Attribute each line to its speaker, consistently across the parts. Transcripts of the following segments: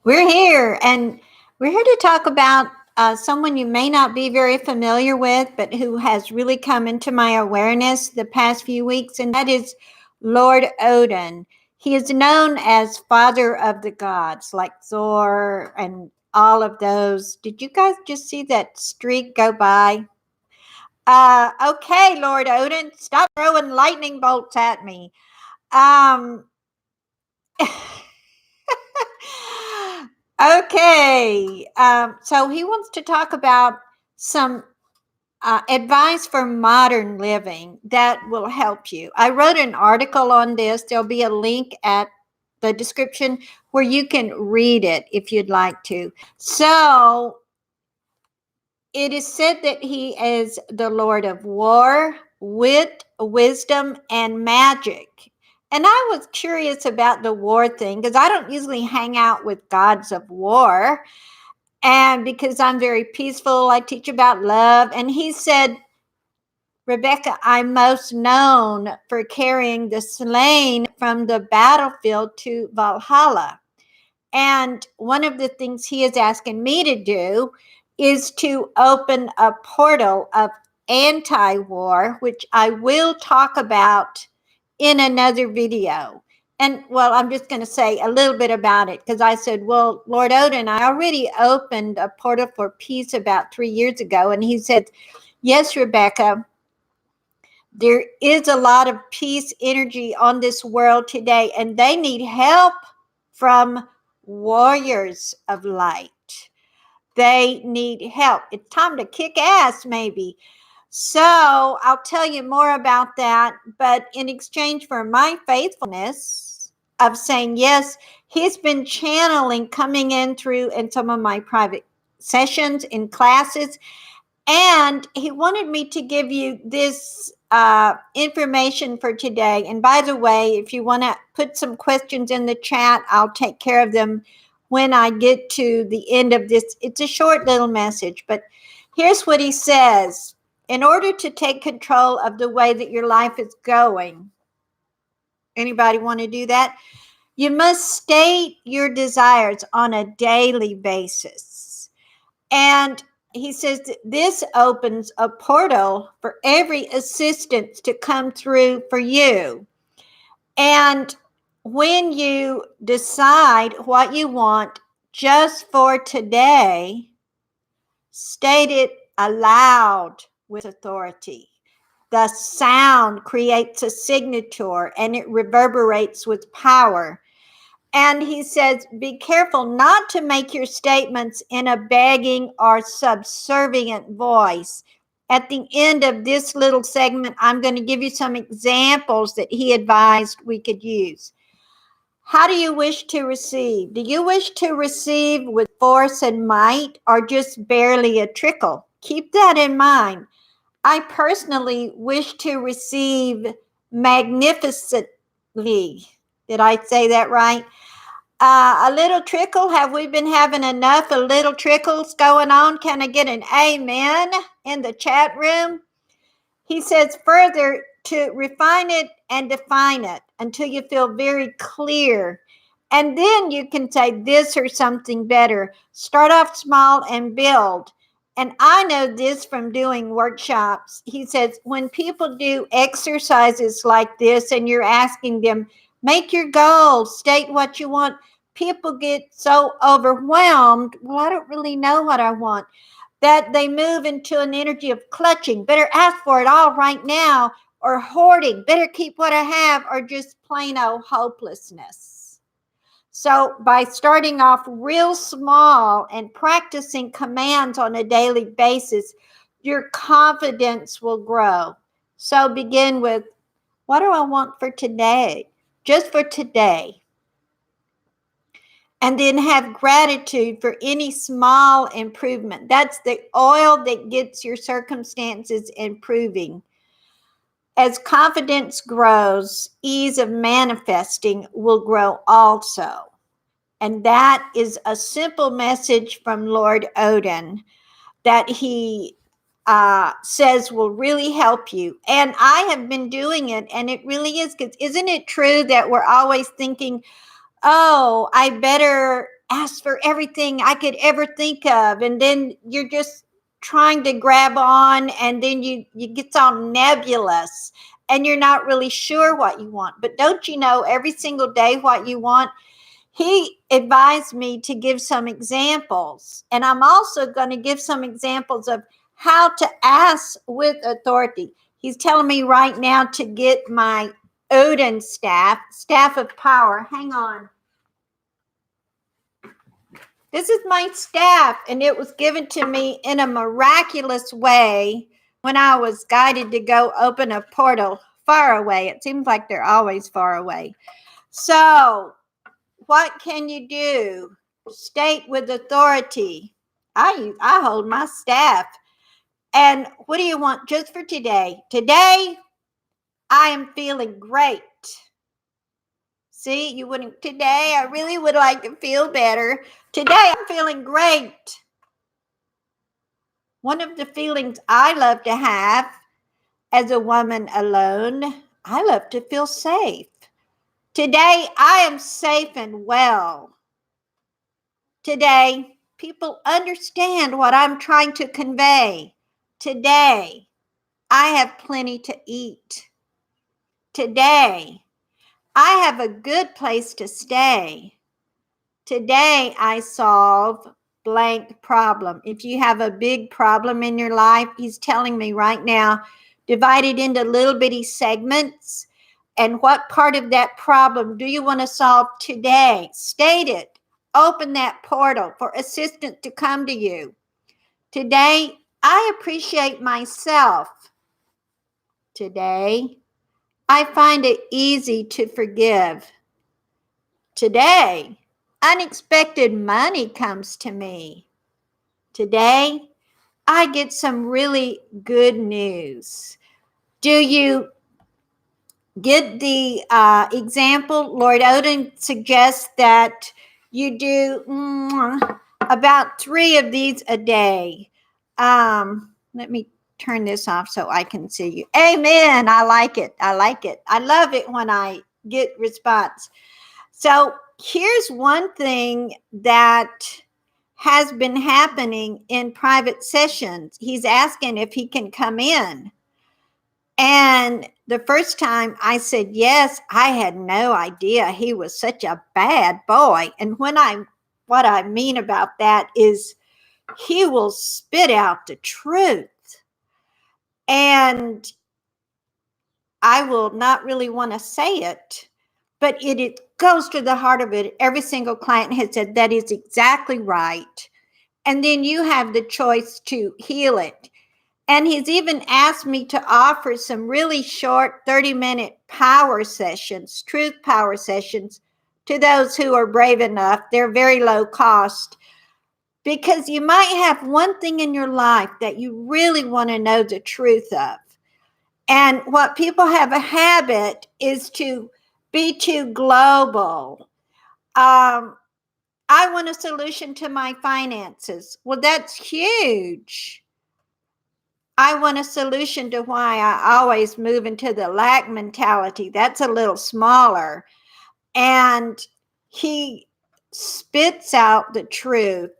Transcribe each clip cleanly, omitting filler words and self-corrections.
Speaker 1: We're here, and we're here to talk about someone you may not be very familiar with, but who has really come into my awareness the past few weeks, and that is Lord Odin. He is known as Father of the Gods, like Thor and all of those. Did you guys just see that streak go by? Okay, Lord Odin, stop throwing lightning bolts at me. Um, Okay. So he wants to talk about some advice for modern living that will help you. I wrote an article on this. There'll be a link at the description where you can read it if you'd like to. So it is said that he is the Lord of war, wit, wisdom, and magic. And I was curious about the war thing because I don't usually hang out with gods of war. And because I'm very peaceful, I teach about love. And he said, Rebecca, I'm most known for carrying the slain from the battlefield to Valhalla. And one of the things he is asking me to do is to open a portal of anti war, which I will talk about in another video. And well, I'm just going to say a little bit about it because I said, well, Lord Odin, I already opened a portal for peace about 3 years ago. And he said, yes, Rebecca, there is a lot of peace energy on this world today, and they need help from warriors of light. They need help. It's time to kick ass, maybe. So I'll tell you more about that. But in exchange for my faithfulness of saying yes, he's been channeling coming in through in some of my private sessions in classes. And he wanted me to give you this information for today. And by the way, if you want to put some questions in the chat, I'll take care of them when I get to the end of this. It's a short little message, but here's what he says. In order to take control of the way that your life is going, anybody want to do that? You must state your desires on a daily basis. And he says that this opens a portal for every assistance to come through for you. And when you decide what you want just for today, state it aloud with authority. The sound creates a signature and it reverberates with power. And he says, be careful not to make your statements in a begging or subservient voice. At the end of this little segment, I'm going to give you some examples that he advised we could use. How do you wish to receive? Do you wish to receive with force and might or just barely a trickle? Keep that in mind. I personally wish to receive magnificently. Did I say that right? A little trickle. Have we been having enough of little trickles going on? Can I get an amen in the chat room? He says further to refine it and define it until you feel very clear. And then you can say this or something better. Start off small and build. And I know this from doing workshops. He says when people do exercises like this and you're asking them, make your goals, state what you want, people get so overwhelmed. Well, I don't really know what I want, that they move into an energy of clutching, better ask for it all right now, or hoarding, better keep what I have, or just plain old hopelessness. So by starting off real small and practicing commands on a daily basis, your confidence will grow. So begin with, what do I want for today? Just for today. And then have gratitude for any small improvement. That's the oil that gets your circumstances improving. As confidence grows, ease of manifesting will grow also. And that is a simple message from Lord Odin that he says will really help you. And I have been doing it, and it really is good. Isn't it true that we're always thinking, oh, I better ask for everything I could ever think of. And then you're just trying to grab on, and then you get all nebulous and you're not really sure what you want. But don't you know every single day what you want? He advised me to give some examples, and I'm also going to give some examples of how to ask with authority. He's telling me right now to get my Odin staff of power. Hang on. This is my staff, and it was given to me in a miraculous way when I was guided to go open a portal far away. It seems like they're always far away. So, what can you do? State with authority. I hold my staff. And what do you want just for today? Today, I am feeling great. See, you wouldn't. Today, I really would like to feel better. Today, I'm feeling great. One of the feelings I love to have as a woman alone, I love to feel safe. Today, I am safe and well. Today, people understand what I'm trying to convey. Today, I have plenty to eat. Today, I have a good place to stay. Today, I solve blank problem. If you have a big problem in your life, he's telling me right now, divide it into little bitty segments. And what part of that problem do you want to solve today? State it. Open that portal for assistance to come to you. Today, I appreciate myself. Today, I find it easy to forgive. Today, unexpected money comes to me. Today, I get some really good news. Do you get the example? Lord Odin suggests that you do about 3 of these a day. Let me turn this off so I can see you. Amen. I like it. I like it. I love it when I get response. So here's one thing that has been happening in private sessions. He's asking if he can come in. And the first time I said yes, I had no idea he was such a bad boy. And what I mean about that is he will spit out the truth. And I will not really want to say it, but it goes to the heart of it. Every single client has said that is exactly right. And then you have the choice to heal it. And he's even asked me to offer some really short 30-minute power sessions, truth power sessions, to those who are brave enough. They're very low cost, because you might have one thing in your life that you really want to know the truth of. And what people have a habit is to be too global. I want a solution to my finances. Well, that's huge. I want a solution to why I always move into the lack mentality. That's a little smaller. And he spits out the truth.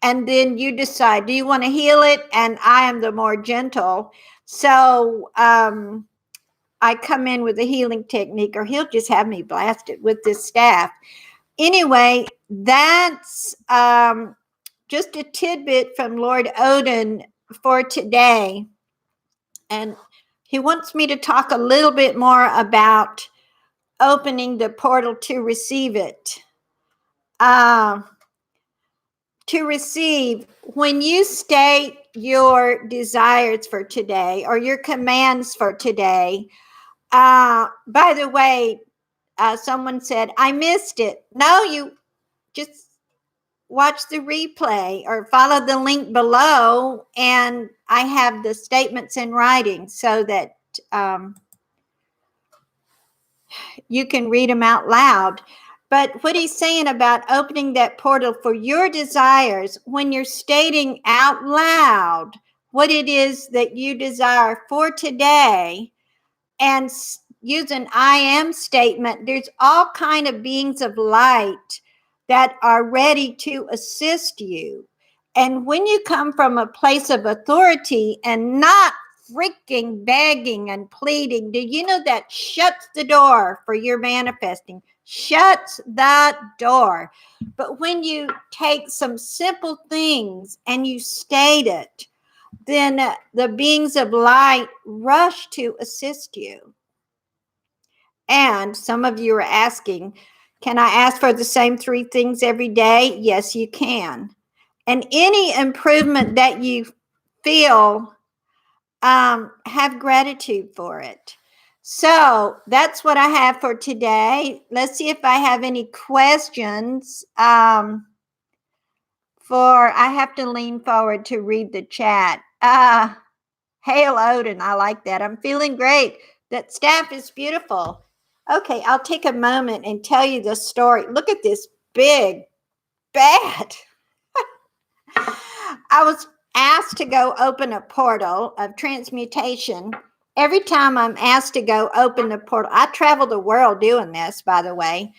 Speaker 1: And then you decide, do you want to heal it? And I am the more gentle. So I come in with a healing technique, or he'll just have me blasted with this staff. Anyway, that's just a tidbit from Lord Odin for today. And he wants me to talk a little bit more about opening the portal to receive it. To receive, when you state your desires for today or your commands for today, by the way, someone said, I missed it. No, you just watch the replay or follow the link below, and I have the statements in writing so that you can read them out loud. But what he's saying about opening that portal for your desires, when you're stating out loud what it is that you desire for today, and use an I am statement, there's all kind of beings of light that are ready to assist you. And when you come from a place of authority and not freaking begging and pleading, do you know that shuts the door for your manifesting? Shuts that door. But when you take some simple things and you state it, then the beings of light rush to assist you. And some of you are asking, can I ask for the same 3 things every day? Yes, you can. And any improvement that you feel, have gratitude for it. So that's what I have for today. Let's see if I have any questions. I have to lean forward to read the chat. Hail Odin, I like that. I'm feeling great. That staff is beautiful. Okay, I'll take a moment and tell you the story. Look at this big bat. I was asked to go open a portal of transmutation. Every time I'm asked to go open the portal, I travel the world doing this, by the way.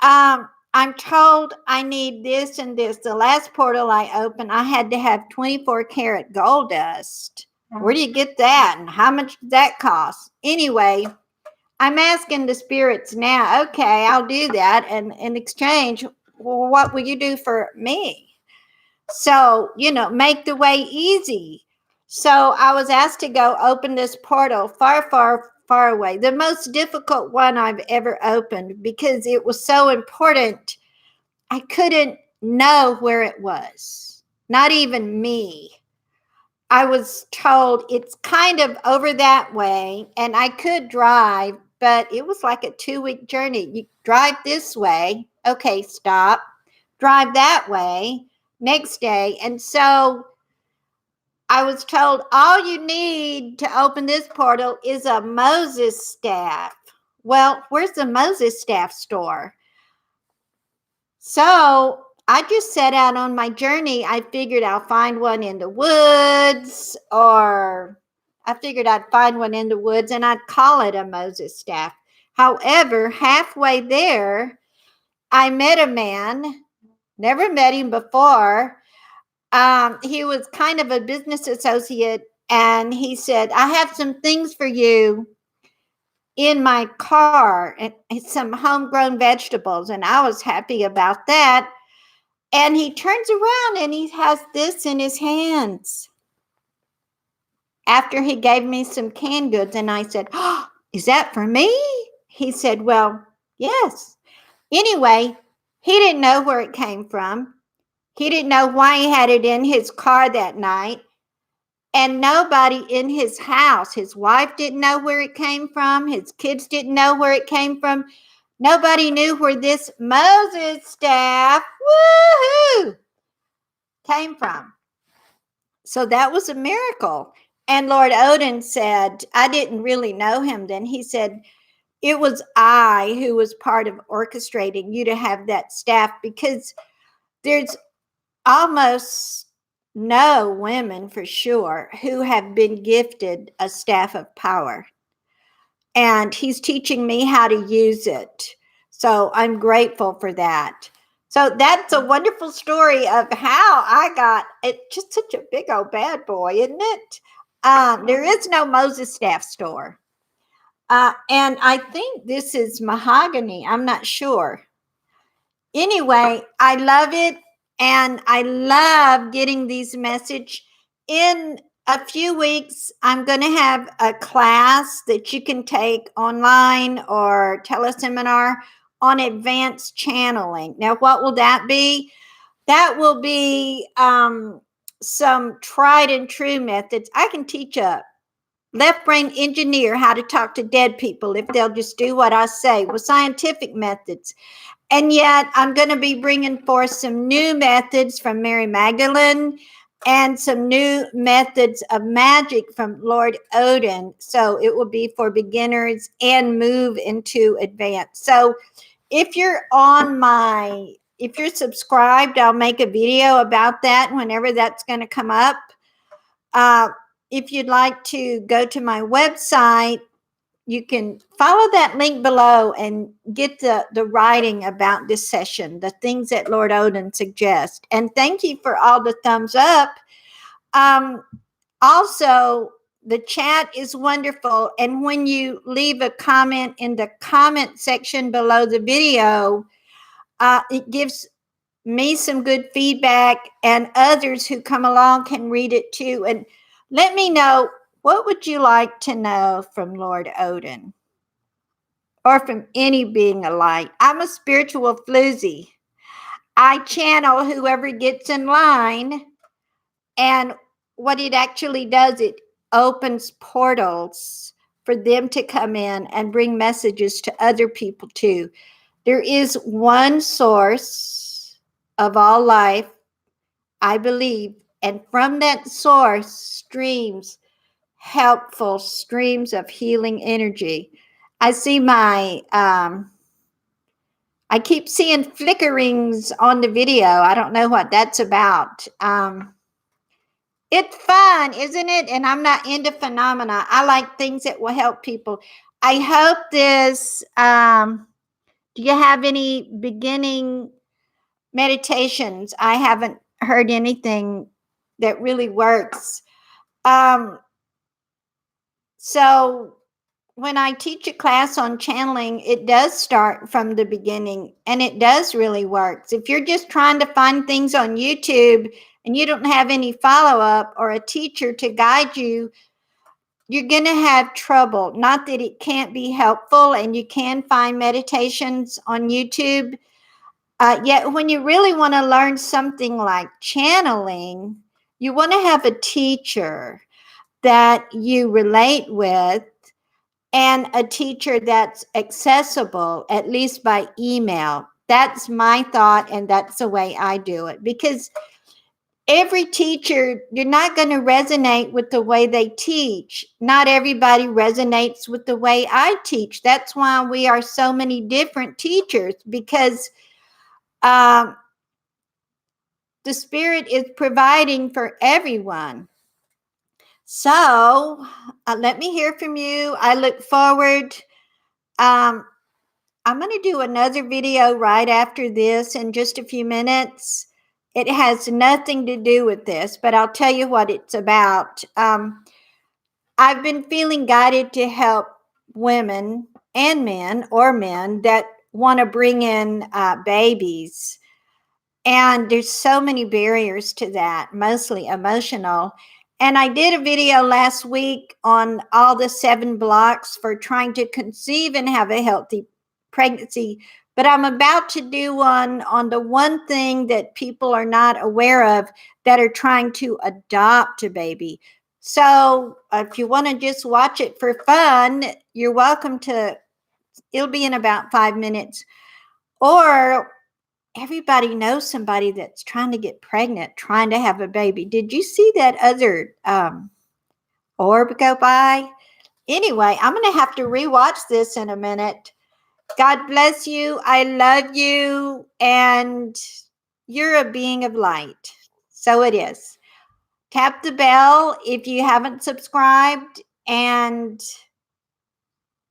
Speaker 1: I'm told I need this and this. The last portal I opened, I had to have 24 karat gold dust. Where do you get that? And how much does that cost? Anyway, I'm asking the spirits now, okay, I'll do that. And in exchange, well, what will you do for me? So, make the way easy. So I was asked to go open this portal far, far, far away. The most difficult one I've ever opened because it was so important. I couldn't know where it was. Not even me. I was told it's kind of over that way, and I could drive, but it was like a 2-week journey. You drive this way, okay, stop. Drive that way, next day. And so I was told all you need to open this portal is a Moses staff. Well, where's the Moses staff store? So I just set out on my journey. I figured I'll find one in the woods, or I figured I'd find one in the woods and I'd call it a Moses staff. However, halfway there, I met a man, never met him before. He was kind of a business associate, and he said, I have some things for you in my car, and some homegrown vegetables. And I was happy about that. And he turns around and he has this in his hands after he gave me some canned goods. And I said, oh, is that for me? He said, well, yes. Anyway, he didn't know where it came from. He didn't know why he had it in his car that night. And nobody in his house, his wife didn't know where it came from. His kids didn't know where it came from. Nobody knew where this Moses staff, woohoo, came from. So that was a miracle. And Lord Odin said, I didn't really know him then. He said, it was I who was part of orchestrating you to have that staff, because there's almost no women for sure who have been gifted a staff of power. And he's teaching me how to use it. So I'm grateful for that. So that's a wonderful story of how I got it. Just such a big old bad boy, isn't it? There is no Moses staff store. And I think this is mahogany. I'm not sure. Anyway, I love it. And I love getting these messages. In a few weeks, I'm going to have a class that you can take online or teleseminar on advanced channeling. Now, what will that be? That will be some tried and true methods. I can teach a left brain engineer how to talk to dead people if they'll just do what I say with scientific methods. And yet I'm going to be bringing forth some new methods from Mary Magdalene and some new methods of magic from Lord Odin. So it will be for beginners and move into advanced. So if you're subscribed, I'll make a video about that whenever that's going to come up. If you'd like to go to my website, you can follow that link below and get the writing about this session, the things that Lord Odin suggests. And thank you for all the thumbs up. Also, the chat is wonderful. And when you leave a comment in the comment section below the video, it gives me some good feedback, and others who come along can read it too. And let me know, what would you like to know from Lord Odin or from any being of light? I'm a spiritual floozy. I channel whoever gets in line, and what it actually does, it opens portals for them to come in and bring messages to other people too. There is one source of all life, I believe, and from that source streams helpful streams of healing energy. I see I keep seeing flickerings on the video. I don't know what that's about. It's fun, isn't it? And I'm not into phenomena. I like things that will help people. I hope this, do you have any beginning meditations? I haven't heard anything that really works. So when I teach a class on channeling, it does start from the beginning, and it does really work. If you're just trying to find things on YouTube and you don't have any follow-up or a teacher to guide you, you're going to have trouble. Not that it can't be helpful, and you can find meditations on YouTube. Yet when you really want to learn something like channeling, you want to have a teacher that you relate with, and a teacher that's accessible, at least by email. That's my thought, and that's the way I do it. Because every teacher, you're not going to resonate with the way they teach. Not everybody resonates with the way I teach. That's why we are so many different teachers, because the Spirit is providing for everyone. So let me hear from you. I look forward. I'm going to do another video right after this in just a few minutes. It has nothing to do with this, but I'll tell you what it's about. I've been feeling guided to help women and men, or men that want to bring in babies. And there's so many barriers to that, mostly emotional. And I did a video last week on all the 7 blocks for trying to conceive and have a healthy pregnancy. But I'm about to do one on the one thing that people are not aware of, that are trying to adopt a baby. So if you want to just watch it for fun, you're welcome to. It'll be in about 5 minutes. Or everybody knows somebody that's trying to get pregnant, trying to have a baby. Did you see that other orb go by? Anyway, I'm going to have to rewatch this in a minute. God bless you. I love you. And you're a being of light. So it is. Tap the bell if you haven't subscribed, and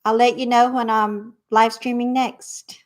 Speaker 1: I'll let you know when I'm live streaming next.